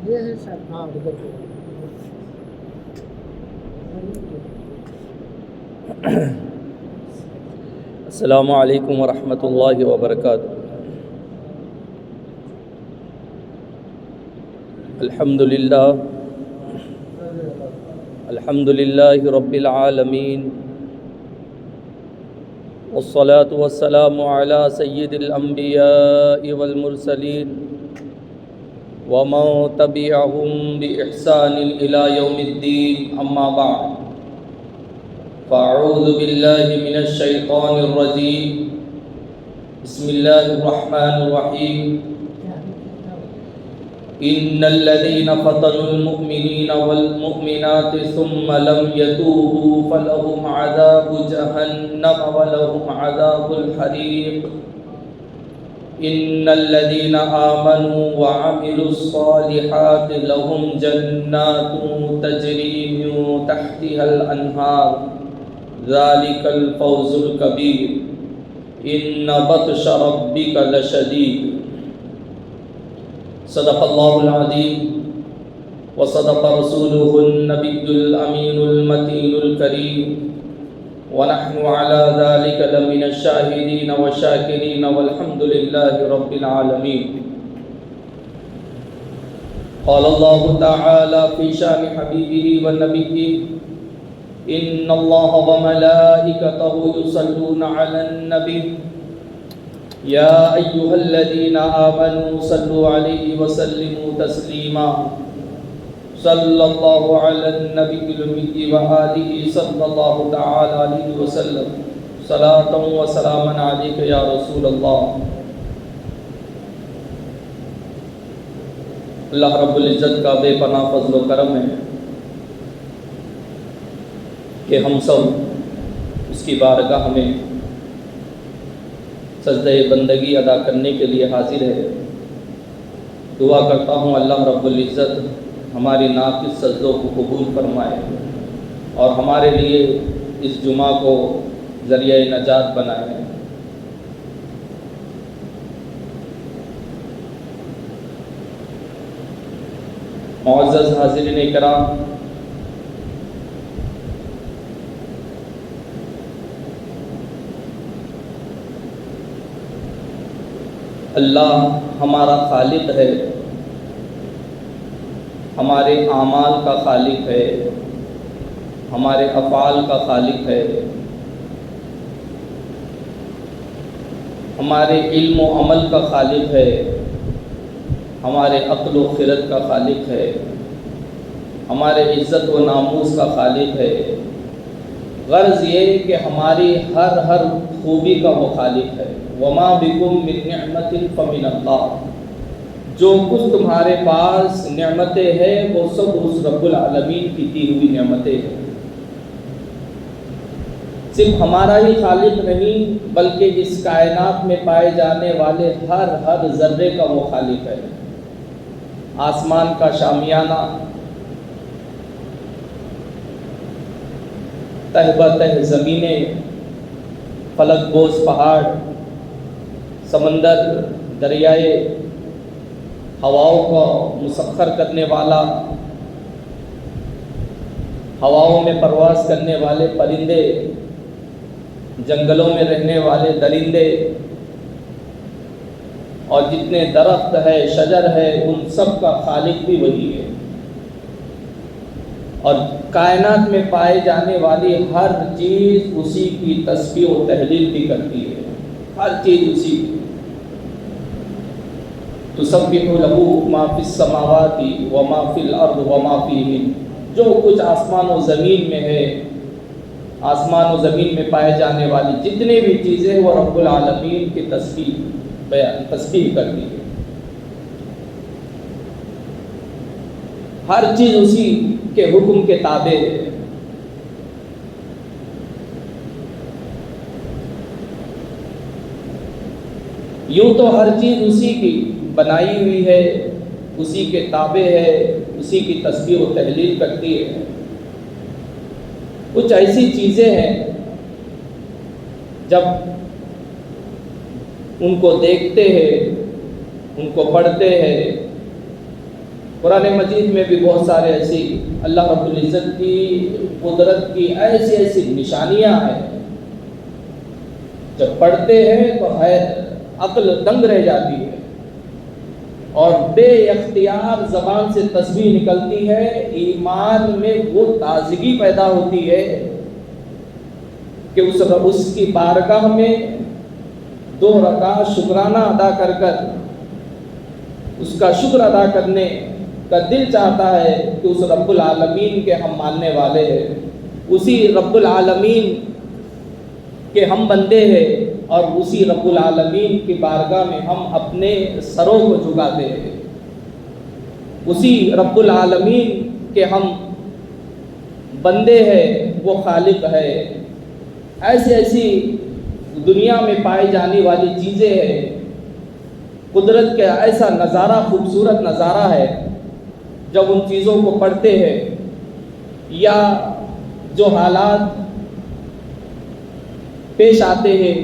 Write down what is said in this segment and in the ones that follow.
یہ ہے سر. ہاں السلام علیکم ورحمۃ اللہ وبرکاتہ. الحمد للہ رب العالمین والصلاة والسلام علی سید الانبیاء والمرسلین ومن تبعهم بإحسان إلى يوم الدين. اما بعد فاعوذ باللہ من الشیطان الرجیم. بسم اللہ الرحمن الرحیم. ان الذين فتنوا المؤمنين والمؤمنات ثم لم يتوبوا فلهم عذاب جهنم ولهم عذاب الحريق. ان الذين آمنوا وعملوا الصالحات لهم جنات تجري من تحتها الأنهار ذلك الفوز الكبير. ان بطش ربك لشديد. صدق اللہ العظیم وصدق رسوله النبی الامین المتین الکریم ونحن على ذلك لمن الشاہدین والشاکرین والحمد للہ رب العالمین. قال اللہ تعالی فی شان حبیبہ ونبیہ ان اللہ وملائکتہ یصلون علی النبی یا ایہا الذین آمنوا صلوا علیہ وسلموا تسلیما. صلی اللہ علی النبی الأمی وآلہ صلی اللہ تعالی علیہ وسلم صلاۃ و سلاما علیک یا رسول اللہ. اللہ رب العزت کا بے پناہ فضل و کرم ہے کہ ہم سب اس کی بارگاہ میں سجدہ بندگی ادا کرنے کے لیے حاضر ہے. دعا کرتا ہوں اللہ رب العزت ہماری ناقص سجدوں کو قبول فرمائے اور ہمارے لیے اس جمعہ کو ذریعہ نجات بنائے. معزز حاضرین کرام، اللہ ہمارا خالق ہے، ہمارے اعمال کا خالق ہے، ہمارے افعال کا خالق ہے، ہمارے علم و عمل کا خالق ہے، ہمارے عقل و خرد کا خالق ہے، ہمارے عزت و ناموس کا خالق ہے. غرض یہ کہ ہماری ہر خوبی کا وہ خالق ہے. وما بکم من نعمت فمن اللہ. جو کچھ تمہارے پاس نعمتیں ہیں وہ سب اس رب العالمین کی دی ہوئی نعمتیں ہیں. صرف ہمارا ہی خالق نہیں بلکہ اس کائنات میں پائے جانے والے ہر ذرے کا وہ خالق ہے. آسمان کا شامیانہ، تہ بتہ زمینیں، فلک بوس پہاڑ، سمندر، دریائے، ہواؤں کو مسخر کرنے والا، ہواؤں میں پرواز کرنے والے پرندے، جنگلوں میں رہنے والے درندے، اور جتنے درخت ہے، شجر ہے، ان سب کا خالق بھی وہی ہے. اور کائنات میں پائے جانے والی ہر چیز اسی کی تسبیح و تہلیل بھی کرتی ہے. ہر چیز اسی کی. تسبح لہ ما فی السماوات وما فی الارض وما فیہن. جو کچھ آسمان و زمین میں ہے، آسمان و زمین میں پائے جانے والی جتنے بھی چیزیں وہ رب العالمین کی تسبیح کرتی ہے. ہر چیز اسی کے حکم کے تابع ہے. یوں تو ہر چیز اسی کی بنائی ہوئی ہے، اسی کے تابع ہے، اسی کی تسبیح و تہلیل کرتی ہے. کچھ ایسی چیزیں ہیں جب ان کو دیکھتے ہیں، ان کو پڑھتے ہیں، قرآن مجید میں بھی بہت سارے ایسی اللہ رب العزت کی قدرت کی ایسی ایسی نشانیاں ہیں، جب پڑھتے ہیں تو عقل دنگ رہ جاتی ہے اور بے اختیار زبان سے تسبیح نکلتی ہے، ایمان میں وہ تازگی پیدا ہوتی ہے کہ اس کی بارگاہ میں 2 رکعت شکرانہ ادا کر کر اس کا شکر ادا کرنے کا دل چاہتا ہے کہ اس رب العالمین کے ہم ماننے والے ہیں، اسی رب العالمین کے ہم بندے ہیں، اور اسی رب العالمین کی بارگاہ میں ہم اپنے سروں کو جھکاتے ہیں، اسی رب العالمین کے ہم بندے ہیں، وہ خالق ہے۔ ایسی ایسی دنیا میں پائی جانے والی چیزیں ہیں، قدرت کا ایسا نظارہ، خوبصورت نظارہ ہے، جب ان چیزوں کو پڑھتے ہیں یا جو حالات پیش آتے ہیں،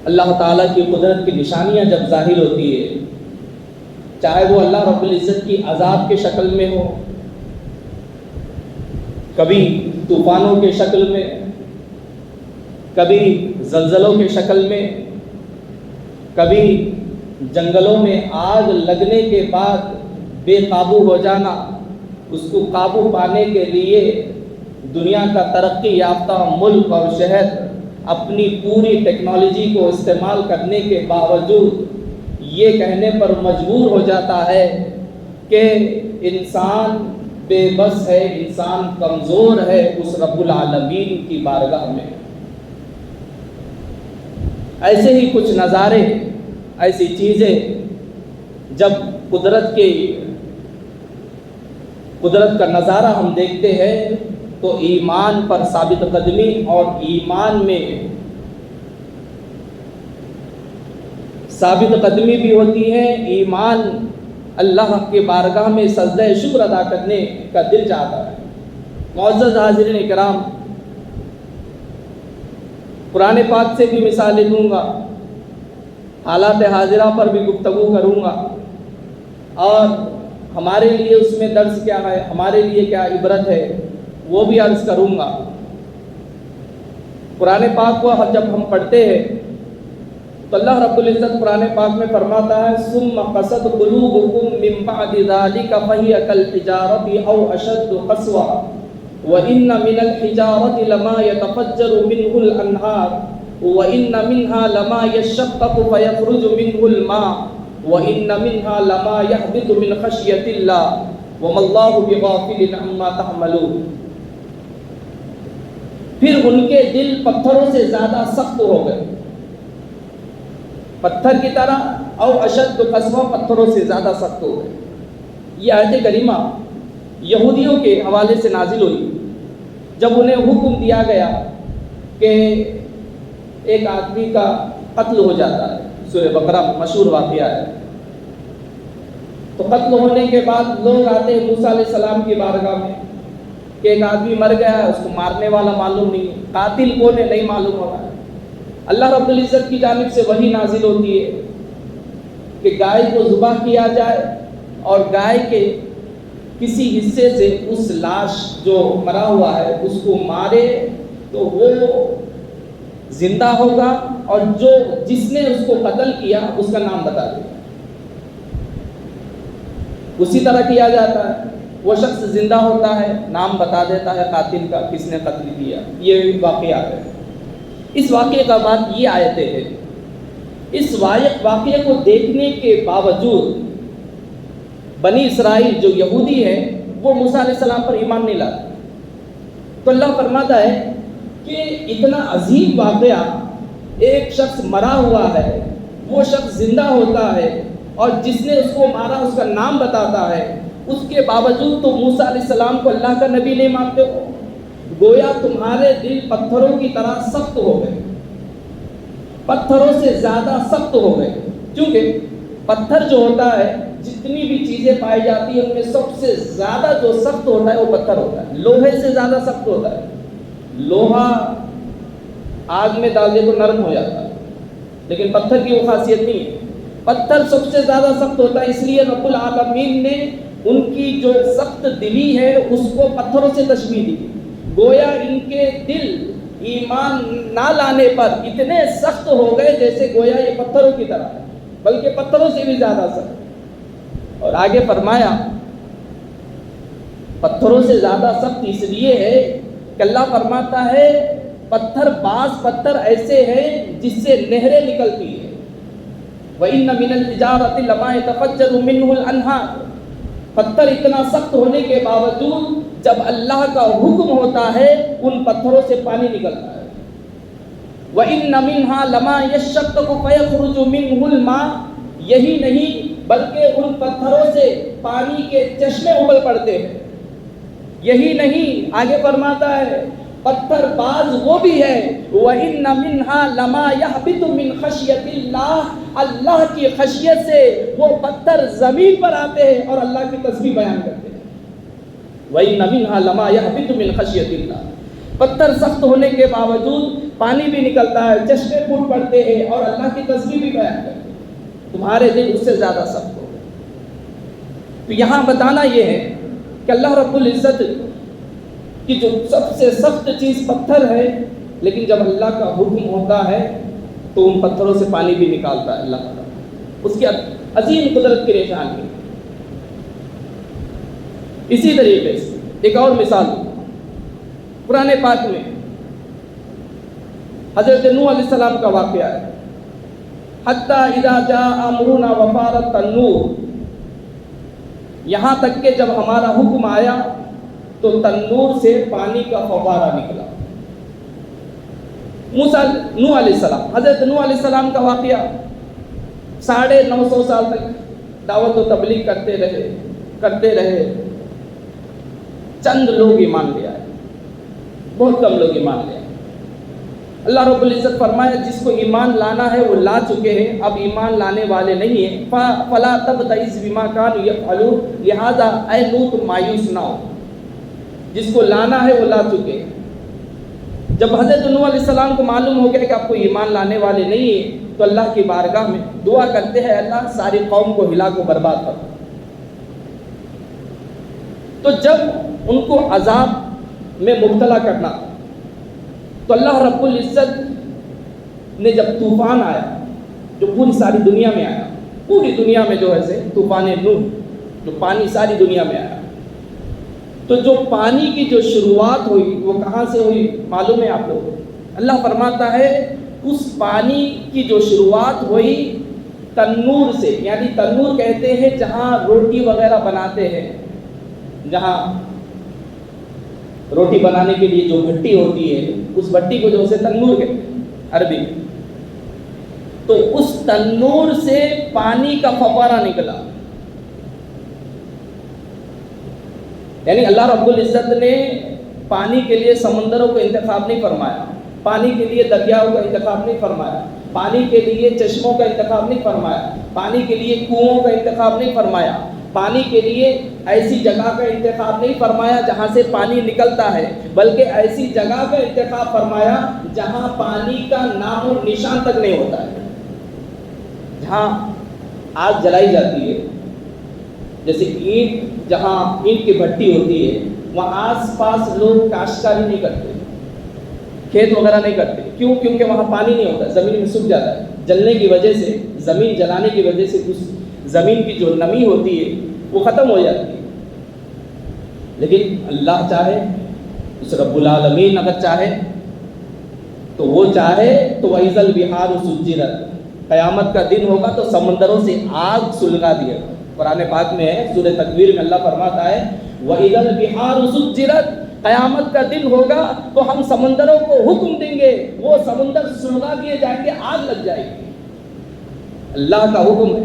اللہ تعالیٰ کی قدرت کی نشانیاں جب ظاہر ہوتی ہے، چاہے وہ اللہ رب العزت کی عذاب کے شکل میں ہو، کبھی طوفانوں کے شکل میں، کبھی زلزلوں کے شکل میں، کبھی جنگلوں میں آگ لگنے کے بعد بے قابو ہو جانا، اس کو قابو پانے کے لیے دنیا کا ترقی یافتہ ملک اور شہر اپنی پوری ٹیکنالوجی کو استعمال کرنے کے باوجود یہ کہنے پر مجبور ہو جاتا ہے کہ انسان بے بس ہے، انسان کمزور ہے اس رب العالمین کی بارگاہ میں۔ ایسے ہی کچھ نظارے، ایسی چیزیں جب قدرت کا نظارہ ہم دیکھتے ہیں تو ایمان پر ثابت قدمی اور ایمان میں ثابت قدمی بھی ہوتی ہے، ایمان اللہ کے بارگاہ میں سجدہ شکر ادا کرنے کا دل چاہتا ہے۔ معزز حاضرین اکرام، قرآن پاک سے بھی مثالیں دوں گا، حالات حاضرہ پر بھی گفتگو کروں گا، اور ہمارے لیے اس میں درس کیا ہے، ہمارے لیے کیا عبرت ہے، وہ بھی عرض کروں گا۔ قرآن پاک کو جب ہم پڑھتے ہیں تو اللہ رب العزت قرآن پاک میں فرماتا ہے ثم قست قلوبکم من بعد ذلک فہی کالحجارۃ او اشد قسوۃ وان من الحجارۃ لما يتفجر منه الانہار وان منها لما يشقق فيخرج منه الماء وان منها لما يهبط من خشیۃ اللہ وما اللہ بغافل عما تعملون۔ پھر ان کے دل پتھروں سے زیادہ سخت ہو گئے، پتھر کی طرح، او اشد قسوہ، پتھروں سے زیادہ سخت ہو گئے۔ یہ آیت کریمہ یہودیوں کے حوالے سے نازل ہوئی، جب انہیں حکم دیا گیا کہ ایک آدمی کا قتل ہو جاتا ہے، سورہ بقرہ مشہور واقعہ ہے، تو قتل ہونے کے بعد لوگ آتے ہیں موسیٰ علیہ السلام کی بارگاہ میں کہ ایک آدمی مر گیا ہے، اس کو مارنے والا معلوم نہیں ہے، قاتل کون ہے نہیں معلوم ہو رہا ہے۔ اللہ رب العزت کی جانب سے وحی نازل ہوتی ہے کہ گائے کو ذبح کیا جائے اور گائے کے کسی حصے سے اس لاش جو مرا ہوا ہے اس کو مارے تو وہ زندہ ہوگا، اور جس نے اس کو قتل کیا اس کا نام بتا دے۔ اسی طرح کیا جاتا ہے، وہ شخص زندہ ہوتا ہے، نام بتا دیتا ہے قاتل کا، کس نے قتل کیا۔ یہ واقعہ ہے۔ اس واقعے کا بعد یہ آیتیں ہیں۔ اس واقعے کو دیکھنے کے باوجود بنی اسرائیل جو یہودی ہیں وہ موسیٰ علیہ السلام پر ایمان نہیں لاتے، تو اللہ فرماتا ہے کہ اتنا عظیم واقعہ، ایک شخص مرا ہوا ہے، وہ شخص زندہ ہوتا ہے، اور جس نے اس کو مارا اس کا نام بتاتا ہے، اس کے باوجود تو موسیٰ علیہ السلام کو اللہ کا نبی نہیں مانتے ہو۔ گویا تمہارے دل پتھروں کی طرح سخت ہو گئے، پتھروں سے زیادہ سخت ہو گئے، کیونکہ پتھر جو ہوتا ہے، جتنی بھی چیزیں پائی جاتی ہیں ان میں سب سے زیادہ جو سخت ہوتا ہے وہ پتھر ہوتا ہے، لوہے سے زیادہ سخت ہوتا ہے۔ لوہا آگ میں ڈال دے تو نرم ہو جاتا ہے، لیکن پتھر کی وہ خاصیت نہیں ہے، پتھر سب سے زیادہ سخت ہوتا ہے، اس لیے رب العالمین نے ان کی جو سخت دلی ہے اس کو پتھروں سے تشبیہ دی، گویا ان کے دل ایمان نہ لانے پر اتنے سخت ہو گئے جیسے گویا یہ پتھروں کی طرح ہے، بلکہ پتھروں سے بھی زیادہ سخت۔ اور آگے فرمایا پتھروں سے زیادہ سخت اس لیے ہے کہ اللہ فرماتا ہے بعض پتھر ایسے ہیں جس سے نہریں نکلتی ہیں، وَإِنَّ مِنَ الْحِجَارَةِ لَمَا يَتَفَجَّرُ مِنْهُ الْأَنْهَارُ، پتھر اتنا سخت ہونے کے باوجود جب اللہ کا حکم ہوتا ہے ان پتھروں سے پانی نکلتا ہے۔ وَإِنَّ مِنْهَا لَمَا يَشَّقَّقُ فَيَخْرُجُ مِنْهُ الْمَاءُ، یہی نہیں بلکہ ان پتھروں سے پانی کے چشمے ابل پڑتے ہیں۔ یہی نہیں، آگے فرماتا ہے پتھر بعض وہ بھی ہے وَإِنَّ مِنْهَا لَمَا يَهْبِطُ مِنْ خَشْيَةِ اللَّهِ، اللہ کی خشیت سے وہ پتھر زمین پر آتے ہیں اور اللہ کی تسبیح بیان کرتے ہیں۔ وَإِنَّ مِنْهَا لَمَا يَهْبِطُ مِنْ خَشْيَةِ اللَّهِ، پتھر سخت ہونے کے باوجود پانی بھی نکلتا ہے، چشمے پھوٹ پڑتے ہیں اور اللہ کی تسبیح بھی بیان کرتے ہیں۔ تمہارے دل اس سے زیادہ سخت ہو گئے۔ تو یہاں بتانا یہ ہے کہ اللہ رب العزت کی جو سب سے سخت چیز پتھر ہے، لیکن جب اللہ کا حکم ہوتا ہے تو ان پتھروں سے پانی بھی نکالتا ہے اللہ تعالیٰ، اس کی عظیم قدرت کی نشانی ہے۔ اسی طریقے سے ایک اور مثال قرآن پاک میں حضرت نوح علیہ السلام کا واقعہ ہے، حتی اذا جاء امرنا وفارت النور، یہاں تک کہ جب ہمارا حکم آیا تو تنور سے پانی کا فوارہ نکلا۔ نوح علیہ السلام، حضرت نوح علیہ السلام کا واقعہ، 950 سال تک دعوت و تبلیغ کرتے رہے، چند لوگ ایمان لے آئے، بہت کم لوگ ایمان لے آئے۔ اللہ رب العزت فرمایا جس کو ایمان لانا ہے وہ لا چکے ہیں، اب ایمان لانے والے نہیں ہیں، فَلَا تَبْتَئِسْ بِمَا كَانُوا يَفْعَلُونَ، لہذا اے نوح تم مایوس نہ ہو، جس کو لانا ہے وہ لا چکے۔ جب حضرت نوح علیہ السلام کو معلوم ہو گیا کہ آپ کو ایمان لانے والے نہیں ہیں تو اللہ کی بارگاہ میں دعا کرتے ہیں اللہ ساری قوم کو ہلاک و برباد کر۔ تو جب ان کو عذاب میں مبتلا کرنا تو اللہ رب العزت نے جب طوفان آیا جو پوری ساری دنیا میں آیا، پوری دنیا میں جو ہے طوفان نوح، جو پانی ساری دنیا میں آیا، تو جو پانی کی جو شروعات ہوئی وہ کہاں سے ہوئی معلوم ہے آپ لوگوں کو؟ اللہ فرماتا ہے اس پانی کی جو شروعات ہوئی تنور سے، یعنی تنور کہتے ہیں جہاں روٹی وغیرہ بناتے ہیں، جہاں روٹی بنانے کے لیے جو بھٹی ہوتی ہے اس بھٹی کو جو سے تنور کہتے ہیں عربی میں، تو اس تنور سے پانی کا فوارہ نکلا۔ یعنی اللہ رب العزت نے پانی کے لیے سمندروں کو انتخاب نہیں فرمایا، پانی کے لیے دریاؤں کا انتخاب نہیں فرمایا، پانی کے لیے چشموں کا انتخاب نہیں فرمایا، پانی کے لیے کنوؤں کا انتخاب نہیں فرمایا، پانی کے لیے ایسی جگہ کا انتخاب نہیں فرمایا جہاں سے پانی نکلتا ہے، بلکہ ایسی جگہ کا انتخاب فرمایا جہاں پانی کا نام و نشان تک نہیں ہوتا ہے، جہاں آگ جلائی جاتی ہے، جیسے اینٹ، جہاں اینٹ کی بھٹی ہوتی ہے وہاں آس پاس لوگ کاشتکاری نہیں کرتے، کھیت وغیرہ نہیں کرتے، کیوں؟ کیونکہ وہاں پانی نہیں ہوتا، زمین میں سوکھ جاتا ہے، جلنے کی وجہ سے، زمین جلانے کی وجہ سے اس زمین کی جو نمی ہوتی ہے وہ ختم ہو جاتی ہے۔ لیکن اللہ چاہے، اس رب العالمین اگر چاہے تو وہ چاہے تو وَإِذَا الْبِحَارُ سُجِّرَتْ، قیامت کا دن ہوگا تو سمندروں سے آگ سلگا دیا گا۔ قرآن پاک میں ہے، سورہ تکویر میں اللہ فرماتا ہے وَإِذَا الْبِحَارُ سُجِّرَتْ، قیامت کا دن ہوگا تو ہم سمندروں کو حکم دیں گے، وہ سمندر سلگا دیے جائیں گے، آگ لگ جائے گی، اللہ کا حکم ہے۔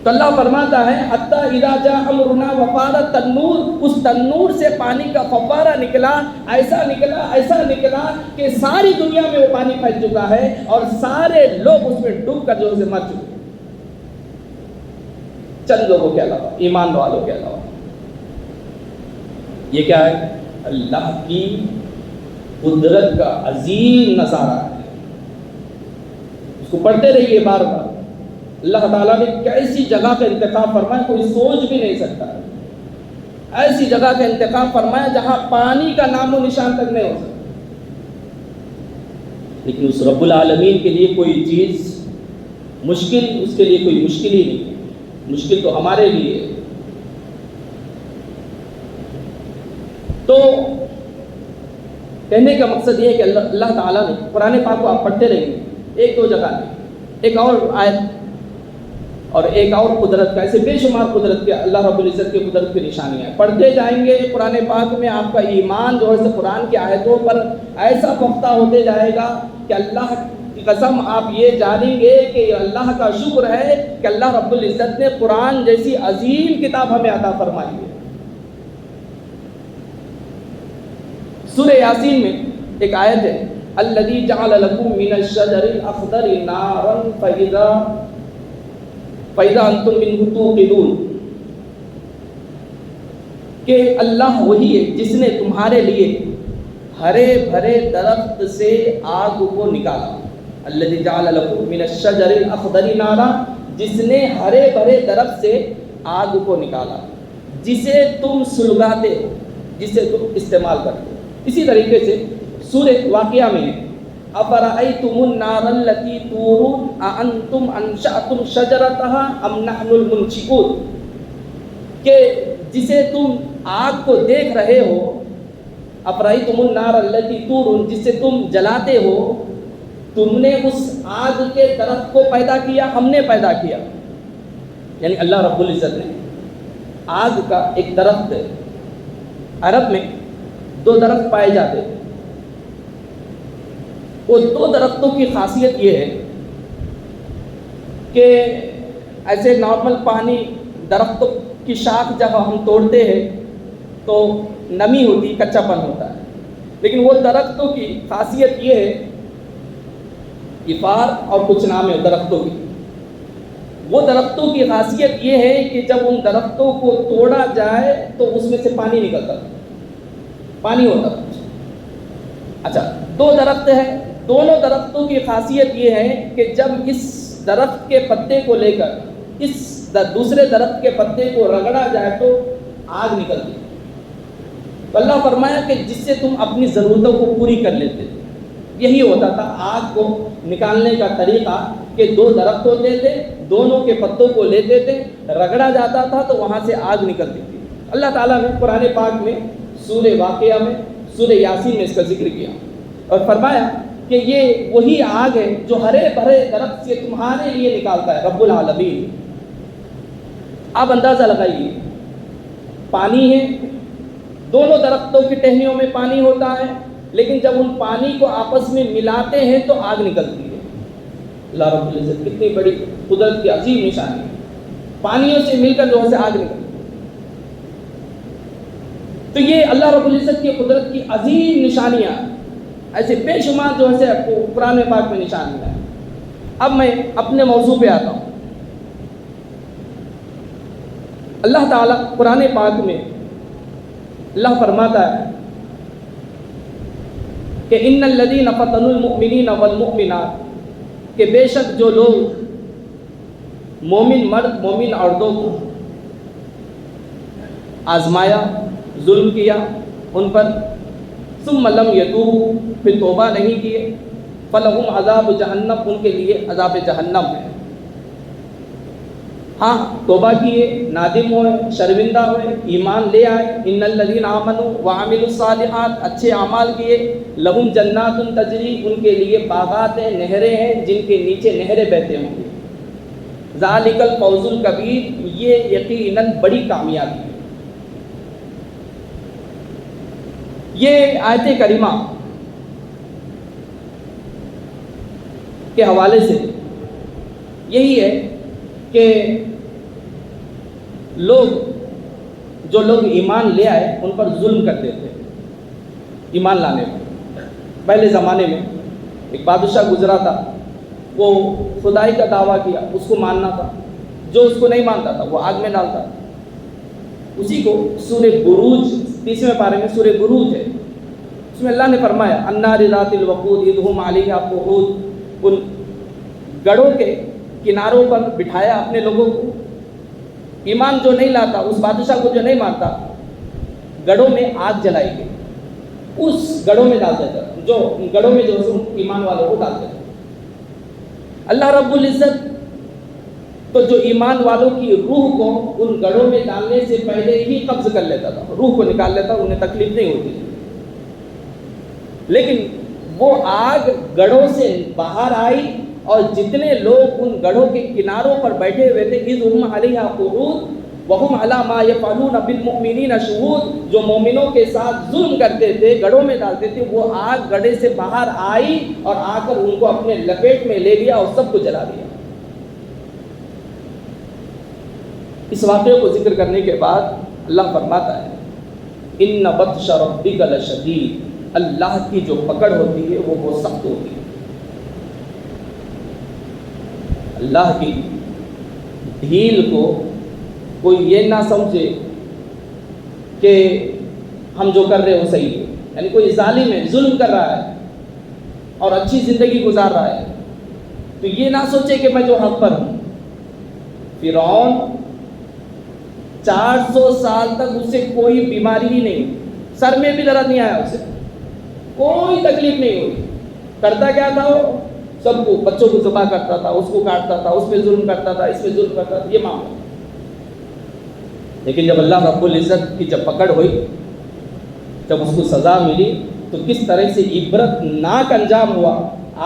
تو اللہ فرماتا ہے حتی اذا جاء امرنا وفارت النور، اس تنور سے پانی کا فوارہ نکلا، ایسا نکلا کہ ساری دنیا میں وہ پانی پھیل چکا ہے اور سارے لوگ اس میں ڈوب کر جو سے مر چکے، چند لوگوں کے علاوہ، ایمان والوں کے علاوہ۔ یہ کیا ہے؟ اللہ کی قدرت کا عظیم نظارہ ہے، اس کو پڑھتے رہیے بار بار. اللہ تعالیٰ نے کیسی جگہ کا انتخاب فرمایا کوئی سوچ بھی نہیں سکتا. ایسی جگہ کا انتخاب فرمایا جہاں پانی کا نام و نشان تک نہیں ہو سکتا. لیکن اس رب العالمین کے لیے کوئی چیز مشکل، اس کے لیے کوئی مشکل ہی نہیں. مشکل تو ہمارے لیے ہے. تو کہنے کا مقصد یہ ہے کہ اللہ تعالیٰ نے قرآن پاک کو آپ پڑھتے رہیں گے، ایک دو جگہ میں ایک اور آیت اور ایک اور قدرت کا، ایسے بے شمار قدرت کے، اللہ رب العزت کی قدرت کی نشانیاں ہیں. پڑھتے جائیں گے قرآن پاک میں، آپ کا ایمان جو ہے قرآن کی آیتوں پر ایسا پختہ ہوتے جائے گا کہ اللہ کی قسم آپ یہ جانیں گے کہ یہ اللہ کا شکر ہے کہ اللہ رب العزت نے قرآن جیسی عظیم کتاب ہمیں عطا فرمائی ہے. سورہ یاسین میں ایک آیت ہے الذی جعل لکم من الشجر الاخضر نارا فَإِذَا أَنْتُمْ مِنْهُ تُوقِدُونَ، کہ اللہ وہی ہے جس نے تمہارے لیے ہرے بھرے درخت سے آگ کو نکالا. الذی جعل لکم من الشجر الاخضر نارا، جس نے ہرے بھرے درخت سے آگ کو نکالا، جسے تم سلگاتے ہو، جسے تم استعمال کرتے ہو. اسی طریقے سے سورہ واقعہ میں افرأیتم النار التی تورون اانتم انشأتم شجرتها ام نحن المنشئون، کہ جسے تم آگ کو دیکھ رہے ہو، افرأیتم النار التی تورون، جسے تم جلاتے ہو، تم نے اس آگ کے درخت کو پیدا کیا، ہم نے پیدا کیا. یعنی اللہ رب العزت نے آگ کا ایک درخت ہے. عرب میں دو درخت پائے جاتے ہیں. وہ دو درختوں کی خاصیت یہ ہے کہ ایسے نارمل پانی درختوں کی شاخ جب ہم توڑتے ہیں تو نمی ہوتی، کچا پن ہوتا ہے. لیکن وہ درختوں کی خاصیت یہ ہے، افار اور کچھ نام ہے درختوں کی، وہ درختوں کی خاصیت یہ ہے کہ جب ان درختوں کو توڑا جائے تو اس میں سے پانی نکلتا، پانی ہوتا. اچھا، دو درخت ہیں، دونوں درختوں کی خاصیت یہ ہے کہ جب اس درخت کے پتے کو لے کر اس دوسرے درخت کے پتے کو رگڑا جائے تو آگ نکلتی. تو اللہ فرمایا کہ جس سے تم اپنی ضرورتوں کو پوری کر لیتے تھے. یہی ہوتا تھا آگ کو نکالنے کا طریقہ کہ دو درخت ہوتے تھے، دونوں کے پتوں کو لیتے تھے، رگڑا جاتا تھا تو وہاں سے آگ نکلتی تھی. اللہ تعالیٰ نے قرآن پاک میں سورہ واقعہ میں سورہ یاسین میں اس کا ذکر کیا اور فرمایا کہ یہ وہی آگ ہے جو ہرے بھرے درخت سے تمہارے لیے نکالتا ہے رب العالمین. آپ اندازہ لگائیے، پانی ہے، دونوں درختوں کی ٹہنیوں میں پانی ہوتا ہے، لیکن جب ان پانی کو آپس میں ملاتے ہیں تو آگ نکلتی ہے. اللہ رب العزت کتنی بڑی قدرت کی عظیم نشانی ہے. پانیوں سے مل کر جو ہے آگ نکلتی. تو یہ اللہ رب العزت کی قدرت کی عظیم نشانیاں، ایسے بے شمار جو ہے قرآن پاک میں نشانیاں ہیں. اب میں اپنے موضوع پہ آتا ہوں. اللہ تعالیٰ قرآن پاک میں اللہ فرماتا ہے کہ ان الذین فتنوا المؤمنین والمؤمنات، کہ بے شک جو لوگ مومن مرد مومن عورتوں کو آزمایا، ظلم کیا ان پر، ثم لم یتوبوا، پھر توبہ نہیں کیے، فلہم عذاب جہنم، ان کے لیے عذاب جہنم ہے. ہاں توبہ کیے، نادم ہوئے، شرمندہ ہوئے، ایمان لے آئے، ان الذین آمنوا وعملوا الصالحات، اچھے اعمال کیے، لہم جنات تجری، ان کے لیے باغات ہیں، نہریں ہیں جن کے نیچے نہریں بہتے ہوں گے. ذالک الفوز الکبیر، یہ یقیناً بڑی کامیابی ہے. یہ آیت کریمہ کے حوالے سے یہی ہے کہ جو لوگ ایمان لے آئے ان پر ظلم کرتے تھے. ایمان لانے میں پہلے زمانے میں ایک بادشاہ گزرا تھا، وہ خدائی کا دعویٰ کیا، اس کو ماننا تھا، جو اس کو نہیں مانتا تھا وہ آگ میں ڈالتا تھا. اسی کو سورہ بروج 30ویں پارے میں سورہ بروج ہے، اس میں اللہ نے فرمایا النار ذات الوقود اذ ہم علیہا قعود، ان گڑھوں کے کناروں پر بٹھایا اپنے لوگوں کو. ایمان جو نہیں لاتا، اس بادشاہ کو جو نہیں مارتا، گڑھوں میں آگ جلائی گئی، اس گڑھوں میں ڈال دیتا، جو گڑھوں میں جو ایمان والوں کو ڈال دیتا. اللہ رب العزت تو جو ایمان والوں کی روح کو ان گڑھوں میں ڈالنے سے پہلے ہی قبض کر لیتا تھا، روح کو نکال لیتا، انہیں تکلیف نہیں ہوتی. لیکن وہ آگ گڑھوں سے باہر آئی اور جتنے لوگ ان گڑھوں کے کناروں پر بیٹھے ہوئے تھے، اذ ہم علیہا قعود وہم علی ما یفعلون بالمؤمنین شہود، جو مومنوں کے ساتھ ظلم کرتے تھے، گڑھوں میں ڈالتے تھے، وہ آگ گڑھے سے باہر آئی اور آ کر ان کو اپنے لپیٹ میں لے لیا اور سب کو جلا دیا. اس واقعے کو ذکر کرنے کے بعد اللہ فرماتا ہے ان بطش ربک لشدید، اللہ کی جو پکڑ ہوتی ہے وہ بہت سخت ہوتی ہے. اللہ کی ڈھیل کو کوئی یہ نہ سمجھے کہ ہم جو کر رہے ہیں وہ صحیح ہے. یعنی کوئی ظالم ہے، ظلم کر رہا ہے اور اچھی زندگی گزار رہا ہے، تو یہ نہ سوچے کہ میں جو حق پر ہوں. فرعون 400 سال تک اس سے کوئی بیماری ہی نہیں، سر میں بھی درد نہیں آیا، اسے کوئی تکلیف نہیں ہوئی. کرتا کیا تھا؟ وہ سب کو، بچوں کو ذبح کرتا تھا، اس کو کاٹتا تھا، اس پہ ظلم کرتا تھا، اس پہ ظلم کرتا تھا، یہ معاملہ. لیکن جب اللہ رب العزت کی جب پکڑ ہوئی، جب اس کو سزا ملی، تو کس طرح سے عبرت ناک انجام ہوا.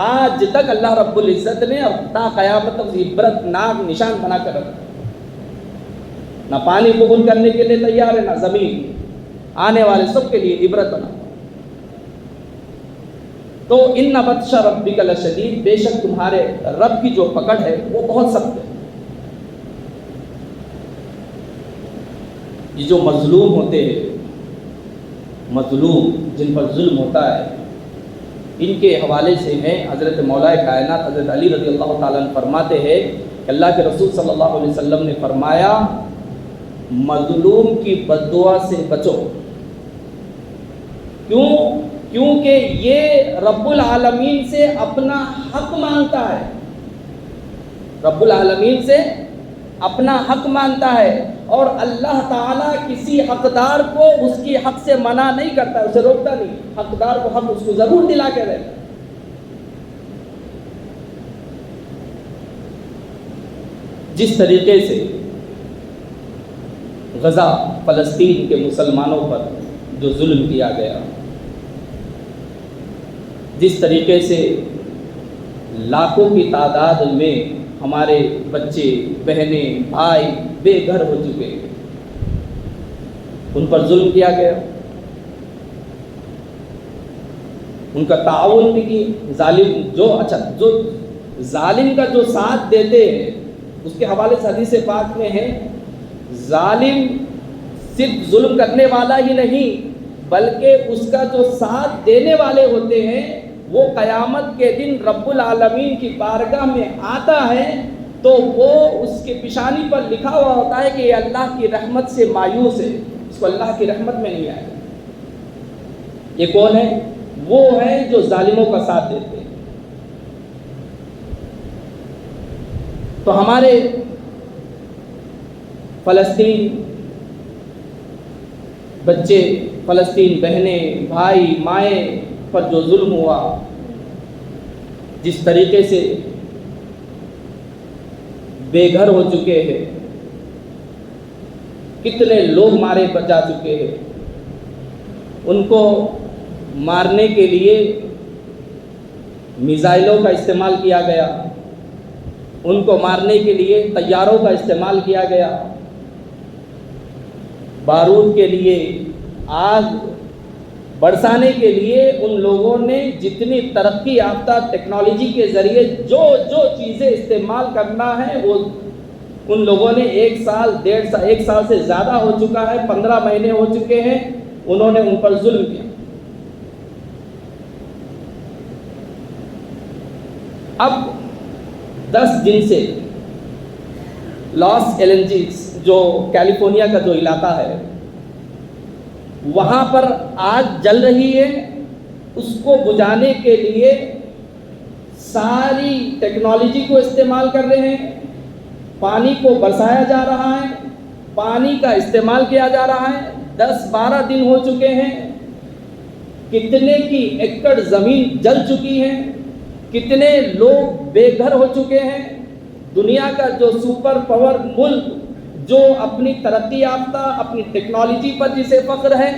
آج تک اللہ رب العزت نے اور تا قیامت تک عبرت ناک نشان بنا کر رکھا. نہ پانی قبول کرنے کے لیے تیار ہے، نہ زمین، آنے والے سب کے لیے عبرت بنا. تو ان بطش ربک لشدید، بے شک تمہارے رب کی جو پکڑ ہے وہ بہت سخت ہے. یہ جو مظلوم ہوتے ہیں، مظلوم جن پر ظلم ہوتا ہے، ان کے حوالے سے ہیں حضرت مولا کائنات حضرت علی رضی اللہ تعالیٰ عنہ فرماتے ہیں کہ اللہ کے رسول صلی اللہ علیہ وسلم نے فرمایا مظلوم کی بد دعا سے بچو. کیوں؟ کیونکہ یہ رب العالمین سے اپنا حق مانگتا ہے، رب العالمین سے اپنا حق مانگتا ہے، اور اللہ تعالیٰ کسی حقدار کو اس کی حق سے منع نہیں کرتا، اسے روکتا نہیں. حقدار کو حق اس کو ضرور دلا کے رہتا. جس طریقے سے غزہ فلسطین کے مسلمانوں پر جو ظلم کیا گیا، جس طریقے سے لاکھوں کی تعداد میں ہمارے بچے، بہنیں، بھائی بے گھر ہو چکے، ان پر ظلم کیا گیا، ان کا تعاون بھی کی. ظالم جو ظالم کا جو ساتھ دیتے ہیں، اس کے حوالے سے حدیث پاک میں ہے ظالم صرف ظلم کرنے والا ہی نہیں بلکہ اس کا جو ساتھ دینے والے ہوتے ہیں وہ قیامت کے دن رب العالمین کی بارگاہ میں آتا ہے تو وہ اس کے پیشانی پر لکھا ہوا ہوتا ہے کہ یہ اللہ کی رحمت سے مایوس ہے، اس کو اللہ کی رحمت میں نہیں آئے. یہ کون ہے؟ وہ ہے جو ظالموں کا ساتھ دیتے ہیں. تو ہمارے فلسطین بچے، فلسطین بہنیں، بھائی، مائیں پر جو ظلم ہوا، جس طریقے سے بے گھر ہو چکے ہیں، کتنے لوگ مارے جا چکے ہیں، ان کو مارنے کے لیے میزائلوں کا استعمال کیا گیا، ان کو مارنے کے لیے طیاروں کا استعمال کیا گیا، بارود کے لیے، آگ برسانے کے لیے ان لوگوں نے جتنی ترقی یافتہ ٹیکنالوجی کے ذریعے جو چیزیں استعمال کرنا ہے وہ ان لوگوں نے 1 سال 1.5 سال سے زیادہ ہو چکا ہے، 15 مہینے ہو چکے ہیں، انہوں نے ان پر ظلم کیا. اب 10 دن سے لاس اینجلس جو کیلیفورنیا کا جو علاقہ ہے وہاں پر آگ جل رہی ہے. اس کو بجھانے کے لیے ساری ٹیکنالوجی کو استعمال کر رہے ہیں، پانی کو برسایا جا رہا ہے، پانی کا استعمال کیا جا رہا ہے۔ 10-12 دن ہو چکے ہیں، کتنے کی ایکڑ زمین جل چکی ہے، کتنے لوگ بے گھر ہو چکے ہیں۔ دنیا کا جو سپر پاور ملک، جو اپنی ترقی یافتہ، اپنی ٹیکنالوجی پر جسے فخر ہے،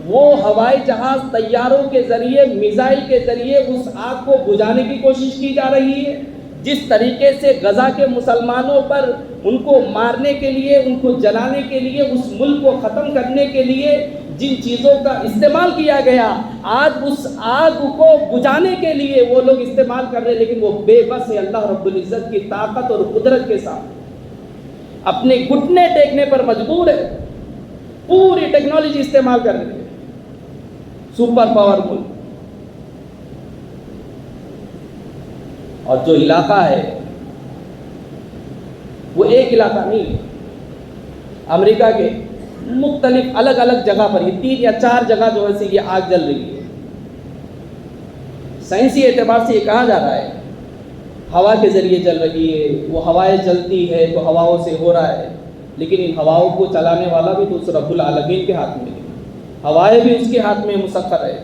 وہ ہوائی جہاز، طیاروں کے ذریعے، میزائل کے ذریعے اس آگ کو بجھانے کی کوشش کی جا رہی ہے۔ جس طریقے سے غزہ کے مسلمانوں پر ان کو مارنے کے لیے، ان کو جلانے کے لیے، اس ملک کو ختم کرنے کے لیے جن چیزوں کا استعمال کیا گیا، آج اس آگ کو بجھانے کے لیے وہ لوگ استعمال کر رہے ہیں، لیکن وہ بے بس ہے اللہ رب العزت کی طاقت اور قدرت کے ساتھ، اپنے گھٹنے ٹیکنے پر مجبور ہے، پوری ٹیکنالوجی استعمال کر رہے ہیں، سپر پاور ملک۔ اور جو علاقہ ہے وہ ایک علاقہ نہیں ہے، امریکہ کے مختلف الگ الگ جگہ پر یہ 3 یا 4 جگہ جو ہے یہ آگ جل رہی ہے۔ سائنسی اعتبار سے یہ کہا جا رہا ہے ہوا کے ذریعے جل رہی ہے، وہ ہوائیں چلتی ہے تو ہواؤں سے ہو رہا ہے، لیکن ان ہواؤں کو چلانے والا بھی تو اس رب العالمین کے ہاتھ میں ہے، ہوائیں بھی اس کے ہاتھ میں مسخر ہے۔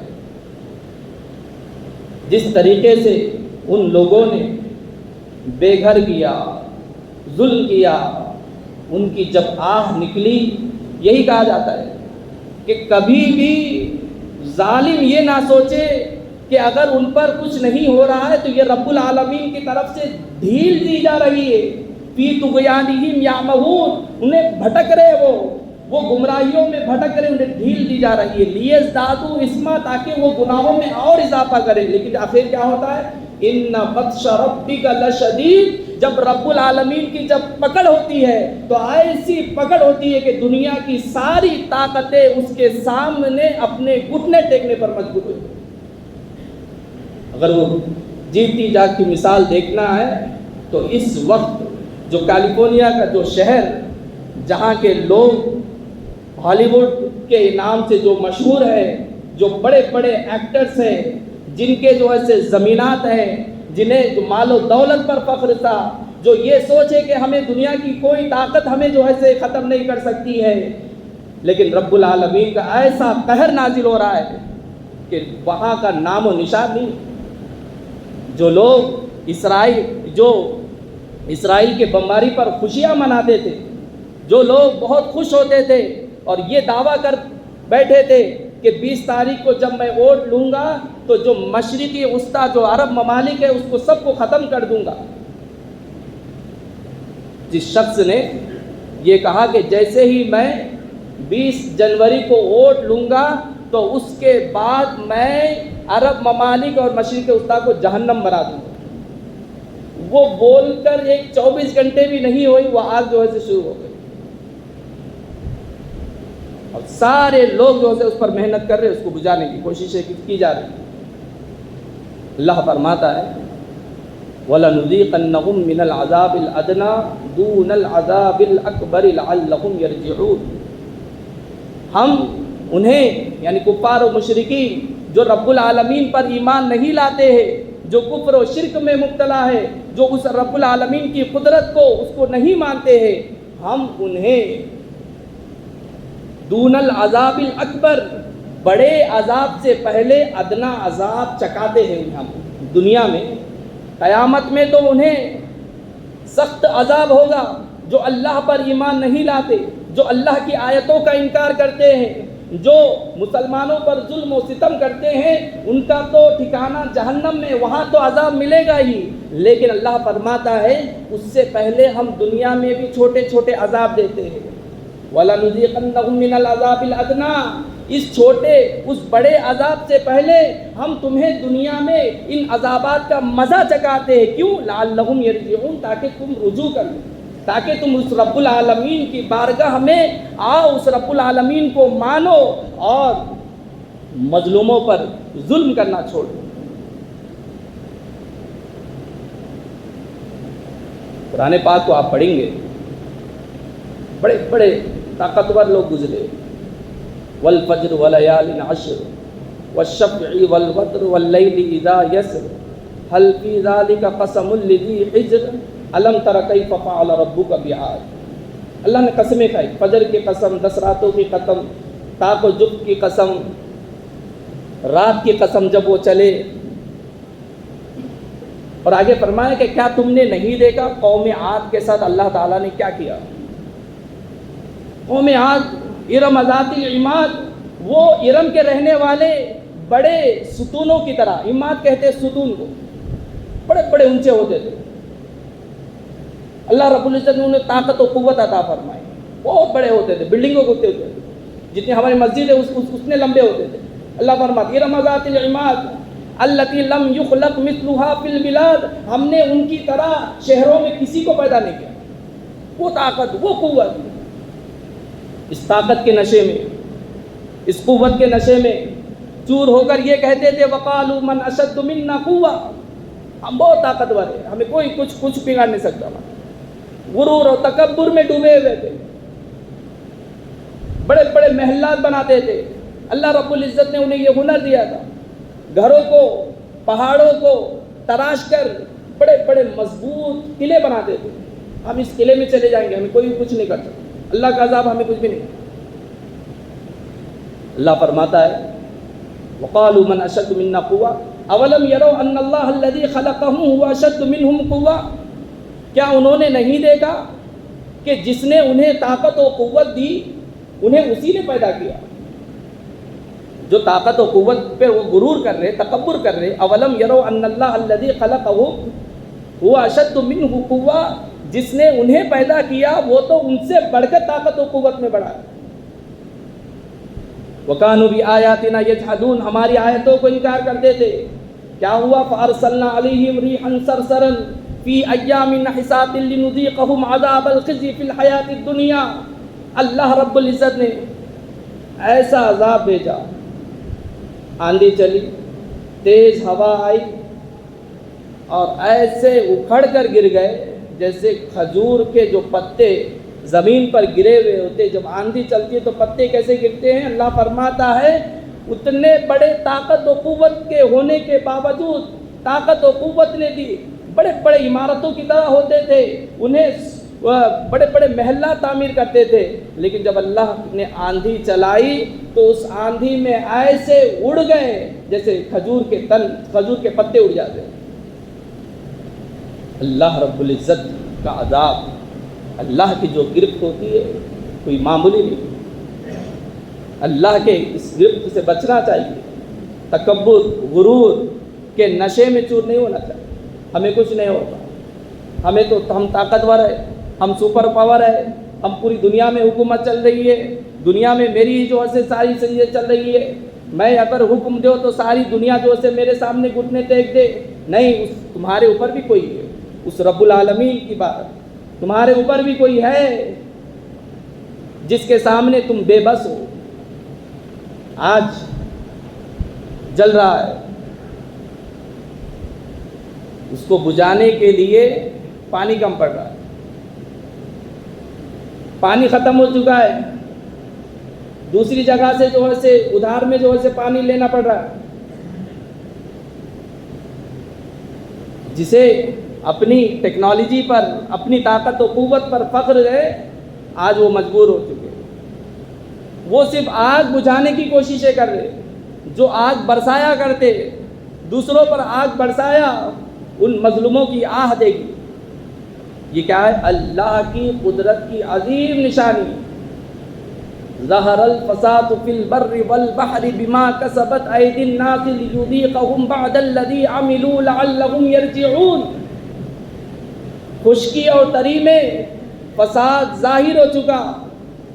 جس طریقے سے ان لوگوں نے بے گھر کیا، ظلم کیا، ان کی جب آہ نکلی، یہی کہا جاتا ہے کہ کبھی بھی ظالم یہ نہ سوچے کہ اگر ان پر کچھ نہیں ہو رہا ہے تو یہ رب العالمین کی طرف سے ڈھیل دی جا رہی ہے۔ فی طغیانہم یعمہون، انہیں بھٹک رہے، وہ گمراہیوں میں بھٹک رہے، انہیں ڈھیل دی جا رہی ہے۔ لیزدادوا اثما، تاکہ وہ گناہوں میں اور اضافہ کریں، لیکن آخر کیا ہوتا ہے؟ ان بطش ربک لشدید، جب رب العالمین کی جب پکڑ ہوتی ہے تو ایسی پکڑ ہوتی ہے کہ دنیا کی ساری طاقتیں اس کے سامنے اپنے گھٹنے ٹیکنے پر مجبور ہوئی۔ اگر وہ جیتی جاگتی مثال دیکھنا ہے تو اس وقت جو کیلیفورنیا کا جو شہر، جہاں کے لوگ ہالی ووڈ کے نام سے جو مشہور ہے، جو بڑے بڑے ایکٹرز ہیں، جن کے جو ایسے زمینات ہیں، جنہیں جو مال و دولت پر فخر تھا، جو یہ سوچے کہ ہمیں دنیا کی کوئی طاقت ہمیں جو ہے سے ختم نہیں کر سکتی ہے، لیکن رب العالمین کا ایسا قہر نازل ہو رہا ہے کہ وہاں کا نام و نشان نہیں۔ جو لوگ اسرائیل کے بمباری پر خوشیاں مناتے تھے، جو لوگ بہت خوش ہوتے تھے اور یہ دعویٰ کر بیٹھے تھے کہ 20 تاریخ کو جب میں ووٹ لوں گا تو جو مشرقی وسطی جو عرب ممالک ہے اس کو سب کو ختم کر دوں گا، جس شخص نے یہ کہا کہ جیسے ہی میں 20 جنوری کو ووٹ لوں گا تو اس کے بعد میں عرب ممالک اور مشرق وسطی کو جہنم بنا دوں گا، وہ بول کر ایک 24 گھنٹے بھی نہیں ہوئی وہ آگ جو ہے شروع ہو گئی، اور سارے لوگ جو ہے اس پر محنت کر رہے، اس کو بجھانے کی کوششیں کی جا رہی۔ اللہ فرماتا ہے وَلَنُذِيقَنَّهُم مِّنَ الْعَذَابِ الْأَدْنَىٰ دُونَ الْعَذَابِ الْأَكْبَرِ لَعَلَّهُمْ يَرْجِعُونَ، ہم انہیں یعنی کفار و مشرکین جو رب العالمین پر ایمان نہیں لاتے ہیں، جو کفر و شرک میں مبتلا ہے، جو اس رب العالمین کی قدرت کو اس کو نہیں مانتے ہیں، ہم انہیں دون العذاب الاکبر، بڑے عذاب سے پہلے ادنا عذاب چکاتے ہیں ہم دنیا میں۔ قیامت میں تو انہیں سخت عذاب ہوگا، جو اللہ پر ایمان نہیں لاتے، جو اللہ کی آیتوں کا انکار کرتے ہیں، جو مسلمانوں پر ظلم و ستم کرتے ہیں، ان کا تو ٹھکانہ جہنم میں، وہاں تو عذاب ملے گا ہی، لیکن اللہ فرماتا ہے اس سے پہلے ہم دنیا میں بھی چھوٹے چھوٹے عذاب دیتے ہیں۔ وَلَنُذِيقَنَّهُم مِّنَ الْعَذَابِ الْأَدْنَىٰ، اس چھوٹے اس بڑے عذاب سے پہلے ہم تمہیں دنیا میں ان عذابات کا مزہ چکاتے ہیں، کیوں؟ لَعَلَّهُمْ يَرْجِعُونَ، تاکہ تم رجوع کر لو، تاکہ تم اس رب العالمین کی بارگاہ میں آؤ، اس رب العالمین کو مانو اور مظلوموں پر ظلم کرنا چھوڑو۔ قرآن پاک کو آپ پڑھیں گے، بڑے بڑے طاقتور لوگ گزرے، والفجر وليال عشر والشفع والوتر واللیل اذا یسر هل في ذلك قسم لذي حجر الم تر كيف فعل ربك بعاد۔ اللہ نے قسمیں کھائی، فجر کی قسم، 10 راتوں کی قسم، تاک و جب کی قسم، رات کی قسم جب وہ چلے، اور آگے فرمایا کہ کیا تم نے نہیں دیکھا قوم عاد کے ساتھ اللہ تعالیٰ نے کیا کیا۔ قوم عاد ارم ذات العماد، وہ ارم کے رہنے والے بڑے ستونوں کی طرح، عماد کہتے ستون کو، بڑے بڑے اونچے ہوتے تھے۔ اللہ رب العزت نے انہیں طاقت و قوت عطا فرمائی، بہت بڑے ہوتے تھے، بلڈنگوں کے ہوتے تھے، جتنی ہماری مسجد ہے اتنے لمبے ہوتے تھے۔ اللہ فرماتے ارم ذات العماد التی لم یخلق مثلها فی البلاد، ہم نے ان کی طرح شہروں میں کسی کو پیدا نہیں کیا۔ وہ طاقت، وہ قوت، اس طاقت کے نشے میں، اس قوت کے نشے میں چور ہو کر یہ کہتے تھے وقالوا من اشد منا قوة، ہم بہت طاقتور ہیں، ہمیں کوئی کچھ بگاڑ نہیں سکتا۔ غرور اور تکبر میں ڈوبے ہوئے تھے، بڑے بڑے محلات بناتے تھے۔ اللہ رب العزت نے انہیں یہ ہنر دیا تھا، گھروں کو، پہاڑوں کو تراش کر بڑے بڑے مضبوط قلعے بناتے تھے۔ ہم اس قلعے میں چلے جائیں گے، ہمیں کوئی کچھ نہیں کر سکتا، اللہ کا عذاب ہمیں کچھ بھی نہیں۔ اللہ فرماتا ہے وقالوا من اشد منا قوة اولم يروا ان الله الذي خلقهم هو اشد منهم قوة، کیا انہوں نے نہیں دیکھا کہ جس نے انہیں طاقت و قوت دی انہیں اسی نے پیدا کیا۔ جو طاقت و قوت پہ وہ غرور کر رہے، تکبر کر رہے، اولم یروا ان اللہ الذی خلقہ هو اشد منہ قوة، جس نے انہیں پیدا کیا وہ تو ان سے بڑھ کر طاقت و قوت میں بڑھا ہے۔ وَكَانُوا بِآيَاتِنَا يَجْحَدُونَ، ہماری آیتوں کو انکار کرتے تھے۔ کیا ہوا؟ فَأَرْسَلْنَا عَلَيْهِمْ رِيحًا صَرْصَرًا فِي أَيَّامٍ نَحِسَاتٍ لِنُذِيقَهُمْ عَذَابَ الْخِزْيِ فِي الْحَيَاةِ الدُّنْيَا۔ اللہ رب العزت نے ایسا عذاب بھیجا، آندھی چلی، تیز ہوا آئی اور ایسے اکھڑ کر گر گئے جیسے کھجور کے جو پتے زمین پر گرے ہوئے ہوتے، جب آندھی چلتی ہے تو پتے کیسے گرتے ہیں۔ اللہ فرماتا ہے اتنے بڑے طاقت و قوت کے ہونے کے باوجود، طاقت و قوت نے دی، بڑے بڑے عمارتوں کی طرح ہوتے تھے، انہیں بڑے بڑے محلات تعمیر کرتے تھے، لیکن جب اللہ نے آندھی چلائی تو اس آندھی میں ایسے اڑ گئے جیسے کھجور کے پتے اڑ جاتے۔ اللہ رب العزت کا عذاب، اللہ کی جو گرفت ہوتی ہے کوئی معمولی نہیں۔ اللہ کے اس گرفت سے بچنا چاہیے، تکبر، غرور کے نشے میں چور نہیں ہونا چاہیے۔ ہمیں کچھ نہیں ہوتا، ہمیں تو ہم طاقتور ہے، ہم سپر پاور ہے، ہم پوری دنیا میں حکومت چل رہی ہے، دنیا میں میری جو ہے ساری چیزیں چل رہی ہے، میں اگر حکم دو تو ساری دنیا جو ہے میرے سامنے گھٹنے ٹیک دے۔ نہیں، تمہارے اوپر بھی کوئی ہے، اس رب العالمین کی بات، تمہارے اوپر بھی کوئی ہے جس کے سامنے تم بے بس ہو۔ آج جل رہا ہے، اس کو بجھانے کے لیے پانی کم پڑ رہا ہے، پانی ختم ہو چکا ہے، دوسری جگہ سے جو ہے ادھار میں جو ہے پانی لینا پڑ رہا ہے۔ جسے اپنی ٹیکنالوجی پر، اپنی طاقت و قوت پر فخر ہے، آج وہ مجبور ہو چکے، وہ صرف آگ بجھانے کی کوششیں کر رہے۔ جو آگ برسایا کرتے، دوسروں پر آگ برسایا، ان مظلوموں کی آہ دے گی۔ یہ کیا ہے؟ اللہ کی قدرت کی عظیم نشانی۔ ظہر الفساد فی البر والبحر بما کسبت ایدی الناس لیذیقہم بعد الذی عملوا لعلہم یرجعون۔ خشکی اور تری میں فساد ظاہر ہو چکا،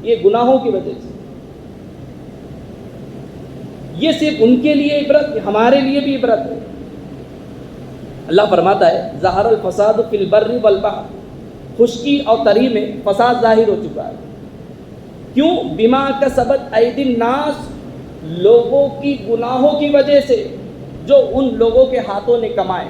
یہ گناہوں کی وجہ سے۔ یہ صرف ان کے لیے عبرت، ہمارے لیے بھی عبرت ہے۔ اللہ فرماتا ہے ظہر الفساد فی البر والبحر، خشکی اور تری میں فساد ظاہر ہو چکا ہے۔ کیوں؟ بما کسبت ایدی الناس، لوگوں کی گناہوں کی وجہ سے جو ان لوگوں کے ہاتھوں نے کمائے۔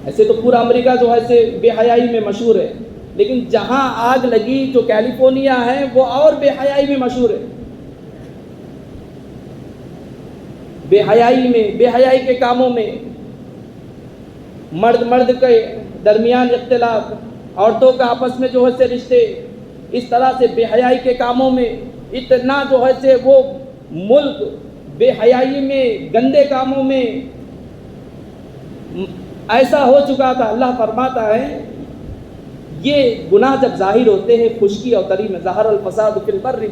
ایسے تو پورا امریکہ جو ہے بے حیائی میں مشہور ہے، لیکن جہاں آگ لگی جو کیلیفورنیا ہے وہ اور بے حیائی میں مشہور ہے۔ بے حیائی میں، بے حیائی کے کاموں میں، مرد کے درمیان اختلاف، عورتوں کا آپس میں جو ہے سے رشتے، اس طرح سے بے حیائی کے کاموں میں اتنا جو ہے سے وہ ملک بے حیائی میں، گندے کاموں میں ایسا ہو چکا تھا۔ اللہ فرماتا ہے یہ گناہ جب ظاہر ہوتے ہیں خشکی اور تری میں، ظہر الفساد فی البر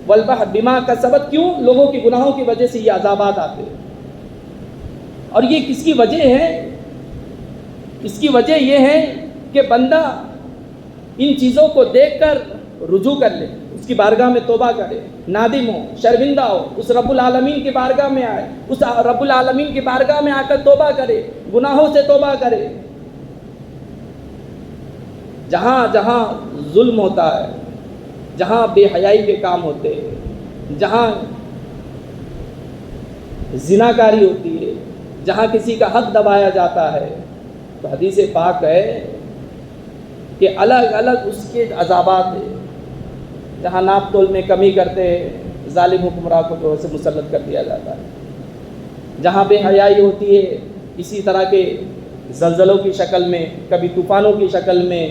والبحر بما کسبت، کیوں؟ لوگوں کی گناہوں کی وجہ سے یہ عذابات آتے ہیں۔ اور یہ کس کی وجہ ہے؟ اس کی وجہ یہ ہے کہ بندہ ان چیزوں کو دیکھ کر رجوع کر لے، اس کی بارگاہ میں توبہ کرے، نادم ہو، شرمندہ ہو، اس رب العالمین کی بارگاہ میں آئے، اس رب العالمین کی بارگاہ میں آ کر توبہ کرے، گناہوں سے توبہ کرے۔ جہاں جہاں ظلم ہوتا ہے، جہاں بے حیائی کے کام ہوتے ہیں، جہاں زناکاری ہوتی ہے، جہاں کسی کا حق دبایا جاتا ہے، تو حدیث پاک ہے کہ الگ الگ اس کے عذابات ہیں۔ جہاں ناپ تول میں کمی کرتے ہیں، ظالم حکمراں کو جو ہے مسلط کر دیا جاتا ہے۔ جہاں بے حیائی ہوتی ہے، اسی طرح کے زلزلوں کی شکل میں، کبھی طوفانوں کی شکل میں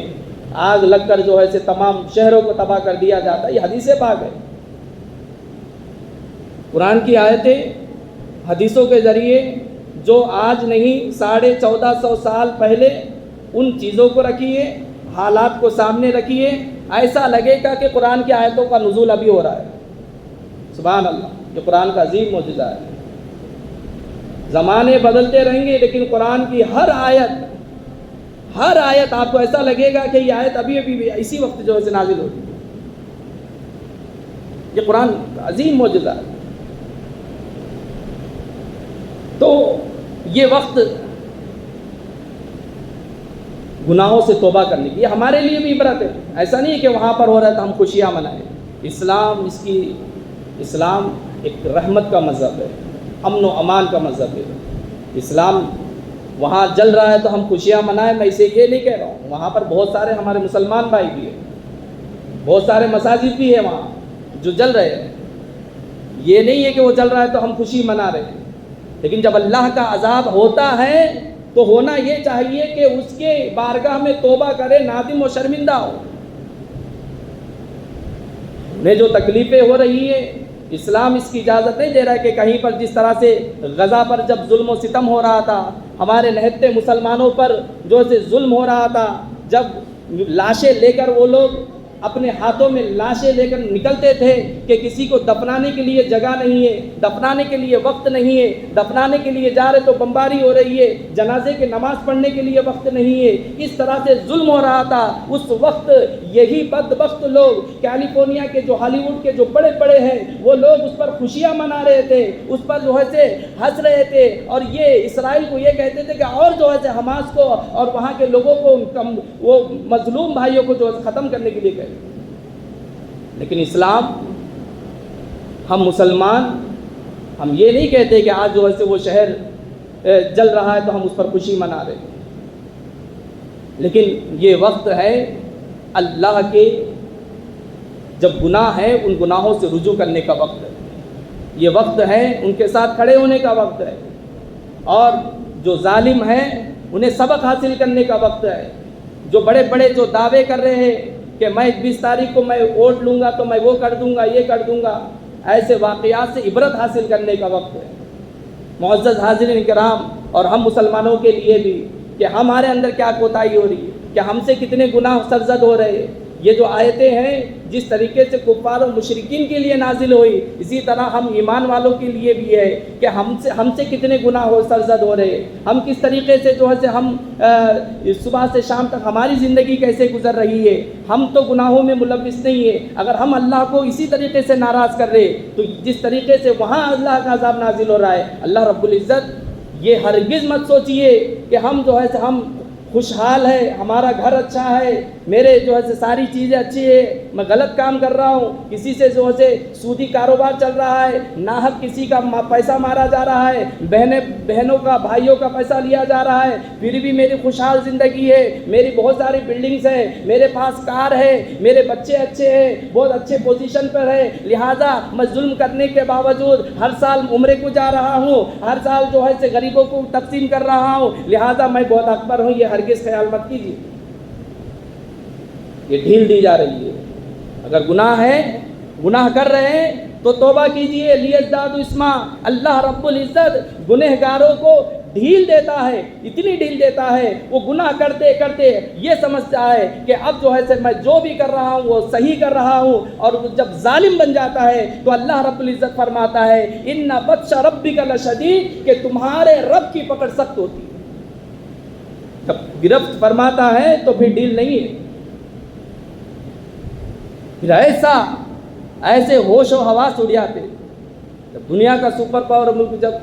آگ لگ کر جو ہے تمام شہروں کو تباہ کر دیا جاتا ہے۔ یہ حدیث پاک ہے۔ قرآن کی آیتیں حدیثوں کے ذریعے جو آج نہیں 1450 سال پہلے ان چیزوں کو رکھیے، حالات کو سامنے رکھیے، ایسا لگے گا کہ قرآن کی آیتوں کا نزول ابھی ہو رہا ہے۔ سبحان اللہ، یہ قرآن کا عظیم معجزہ ہے۔ زمانے بدلتے رہیں گے لیکن قرآن کی ہر آیت آپ کو ایسا لگے گا کہ یہ آیت ابھی اسی وقت جو ہے نازل ہوتی ہے۔ یہ قرآن کا عظیم معجزہ ہے۔ تو یہ وقت گناہوں سے توبہ کرنے کی، یہ ہمارے لیے بھی عبرت ہے۔ ایسا نہیں ہے کہ وہاں پر ہو رہا ہے تو ہم خوشیاں منائیں۔ اسلام ایک رحمت کا مذہب ہے، امن و امان کا مذہب ہے۔ اسلام وہاں جل رہا ہے تو ہم خوشیاں منائیں، میں اسے یہ نہیں کہہ رہا ہوں۔ وہاں پر بہت سارے ہمارے مسلمان بھائی بھی ہیں، بہت سارے مساجد بھی ہیں وہاں جو جل رہے ہیں۔ یہ نہیں ہے کہ وہ جل رہا ہے تو ہم خوشی منا رہے ہیں، لیکن جب اللہ کا عذاب ہوتا ہے تو ہونا یہ چاہیے کہ اس کے بارگاہ میں توبہ کرے، نادم و شرمندہ ہو۔ انہیں جو تکلیفیں ہو رہی ہیں، اسلام اس کی اجازت نہیں دے رہا ہے کہ کہیں پر جس طرح سے غزہ پر جب ظلم و ستم ہو رہا تھا، ہمارے نہتے مسلمانوں پر جو سے ظلم ہو رہا تھا، جب لاشیں لے کر وہ لوگ اپنے ہاتھوں میں لاشیں لے کر نکلتے تھے کہ کسی کو دفنانے کے لیے جگہ نہیں ہے، دفنانے کے لیے وقت نہیں ہے، دفنانے کے لیے جا رہے تو بمباری ہو رہی ہے، جنازے کے نماز پڑھنے کے لیے وقت نہیں ہے، اس طرح سے ظلم ہو رہا تھا۔ اس وقت یہی بدبخت لوگ کیلیفورنیا کے جو ہالی ووڈ کے جو بڑے بڑے ہیں وہ لوگ اس پر خوشیاں منا رہے تھے، اس پر جو ہے ہنس رہے تھے، اور یہ اسرائیل کو یہ کہتے تھے کہ اور جو ہے حماس کو اور وہاں کے لوگوں کو، وہ مظلوم بھائیوں کو جو ہے ختم کرنے کے لیے کہتے۔ لیکن اسلام، ہم مسلمان، ہم یہ نہیں کہتے کہ آج جو ہے وہ شہر جل رہا ہے تو ہم اس پر خوشی منا رہے ہیں، لیکن یہ وقت ہے اللہ کے، جب گناہ ہے ان گناہوں سے رجوع کرنے کا وقت ہے، یہ وقت ہے ان کے ساتھ کھڑے ہونے کا وقت ہے، اور جو ظالم ہیں انہیں سبق حاصل کرنے کا وقت ہے۔ جو بڑے بڑے جو دعوے کر رہے ہیں کہ میں 20 تاریخ کو میں ووٹ لوں گا تو میں وہ کر دوں گا، یہ کر دوں گا، ایسے واقعات سے عبرت حاصل کرنے کا وقت ہے۔ معزز حاضرین کرام، اور ہم مسلمانوں کے لیے بھی کہ ہمارے اندر کیا کوتاہی ہو رہی ہے، کہ ہم سے کتنے گناہ سرزد ہو رہے ہیں۔ یہ جو آیتیں ہیں جس طریقے سے کفار و مشرکین کے لیے نازل ہوئی، اسی طرح ہم ایمان والوں کے لیے بھی ہے کہ ہم سے کتنے گناہ سرزد ہو رہے ہیں، ہم کس طریقے سے جو ہے ہم صبح سے شام تک ہماری زندگی کیسے گزر رہی ہے۔ ہم تو گناہوں میں ملوث نہیں ہے، اگر ہم اللہ کو اسی طریقے سے ناراض کر رہے تو جس طریقے سے وہاں اللہ کا عذاب نازل ہو رہا ہے، اللہ رب العزت یہ ہرگز مت سوچئے کہ ہم جو ہے ہم خوشحال ہے، ہمارا گھر اچھا ہے، میرے جو ہے ساری چیزیں اچھی ہے، میں غلط کام کر رہا ہوں، کسی سے جو ہے سودی کاروبار چل رہا ہے، ناحق کسی کا پیسہ مارا جا رہا ہے، بہنوں کا بھائیوں کا پیسہ لیا جا رہا ہے، پھر بھی میری خوشحال زندگی ہے، میری بہت ساری بلڈنگز ہیں، میرے پاس کار ہے، میرے بچے اچھے ہیں، بہت اچھے پوزیشن پر ہے، لہٰذا میں ظلم کرنے کے باوجود ہر سال عمرے کو جا رہا ہوں، ہر سال جو ہے غریبوں کو تقسیم کر رہا ہوں، لہٰذا میں بہت اکبر ہوں، یہ ہرگز خیال مت کیجیے، یہ ڈھیل دی جا رہی ہے۔ اگر گناہ ہے، گناہ کر رہے ہیں تو توبہ کیجیے، لیزدادوا اسما، اللہ رب العزت گنہگاروں کو ڈھیل دیتا ہے، اتنی ڈھیل دیتا ہے، وہ گناہ کرتے کرتے یہ سمجھتا ہے کہ اب جو ہے میں جو بھی کر رہا ہوں وہ صحیح کر رہا ہوں، اور وہ جب ظالم بن جاتا ہے تو اللہ رب العزت فرماتا ہے ان بطش ربک لشدید، کہ تمہارے رب کی پکڑ سخت ہوتی ہے۔ جب گرفت فرماتا ہے تو پھر ڈھیل نہیں ہے، پھر ایسے ہوش و حواس اڑ جاتے۔ جب دنیا کا سپر پاور ملک جب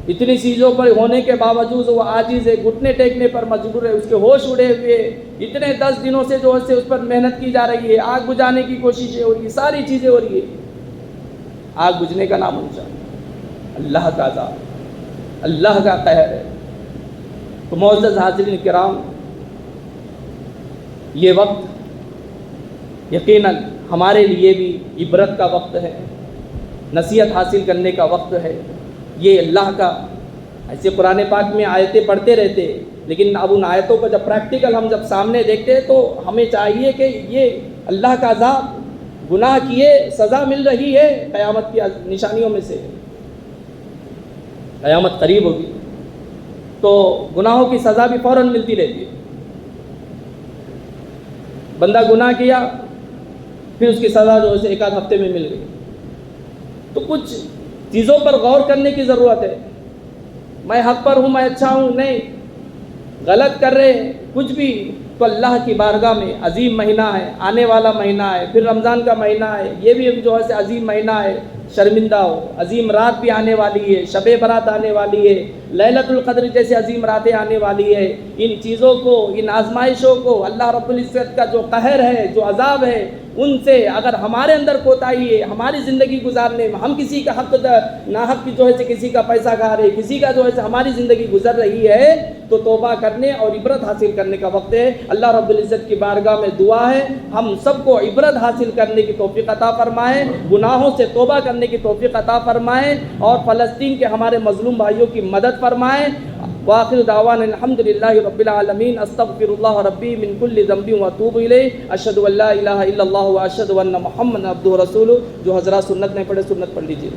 اتنی چیزوں پر ہونے کے باوجود وہ عاجز ہے، گھٹنے ٹیکنے پر مجبور ہے، اس کے ہوش اڑے ہوئے، اتنے 10 دنوں سے جو ہے اس پر محنت کی جا رہی ہے، آگ بجھانے کی کوششیں ہو رہی ہے، ساری چیزیں ہو رہی ہے، آگ بجھنے کا نام نشان، اللہ کا عذاب، اللہ کا قہر ہے۔ تو معزز حاضرین کرام، یہ وقت یقیناً ہمارے لیے بھی عبرت کا وقت ہے، نصیحت حاصل کرنے کا وقت ہے۔ یہ اللہ کا، ایسے قرآن پاک میں آیتیں پڑھتے رہتے، لیکن اب ان آیتوں کو جب پریکٹیکل ہم جب سامنے دیکھتے ہیں تو ہمیں چاہیے کہ یہ اللہ کا عذاب، گناہ کیے سزا مل رہی ہے، قیامت کی نشانیوں میں سے قیامت قریب ہوگی تو گناہوں کی سزا بھی فوراً ملتی رہتی ہے۔ بندہ گناہ کیا، پھر اس کی سزا جو ہے 1 آدھ ہفتے میں مل گئی، تو کچھ چیزوں پر غور کرنے کی ضرورت ہے۔ میں حق پر ہوں، میں اچھا ہوں، نہیں، غلط کر رہے ہیں کچھ بھی تو اللہ کی بارگاہ میں عظیم مہینہ ہے، آنے والا مہینہ ہے، پھر رمضان کا مہینہ ہے، یہ بھی جو ہے عظیم مہینہ ہے، شرمندہ ہو، عظیم رات بھی آنے والی ہے، شب برات آنے والی ہے، لیلۃ القدر جیسے عظیم راتیں آنے والی ہے۔ ان چیزوں کو، ان آزمائشوں کو، اللہ رب العزت کا جو قہر ہے، جو عذاب ہے، ان سے اگر ہمارے اندر کوتاہی ہے، ہماری زندگی گزارنے میں ہم کسی کا حق ناحق جو ہے کسی کا پیسہ کھا رہے، کسی کا جو ہے ہماری زندگی گزر رہی ہے، تو توبہ کرنے اور عبرت حاصل کرنے کا وقت ہے۔ اللہ رب العزت کی بارگاہ میں دعا ہے ہم سب کو عبرت حاصل کرنے کی توفیق عطا فرمائے، گناہوں سے توبہ کرنے کی توفیق عطا فرمائے، اور فلسطین کے ہمارے مظلوم بھائیوں کی مدد فرمائے۔ وآخر دعوانا الحمدللہ رب العالمین، استغفر اللہ ربی من کل ذنب واتوب الیہ، اشہد ان لا الہ الا اللہ واشہد ان محمد عبدہ ورسولہ۔ جو حضرات سنت نہیں پڑھے سنت پڑھ لیجیے۔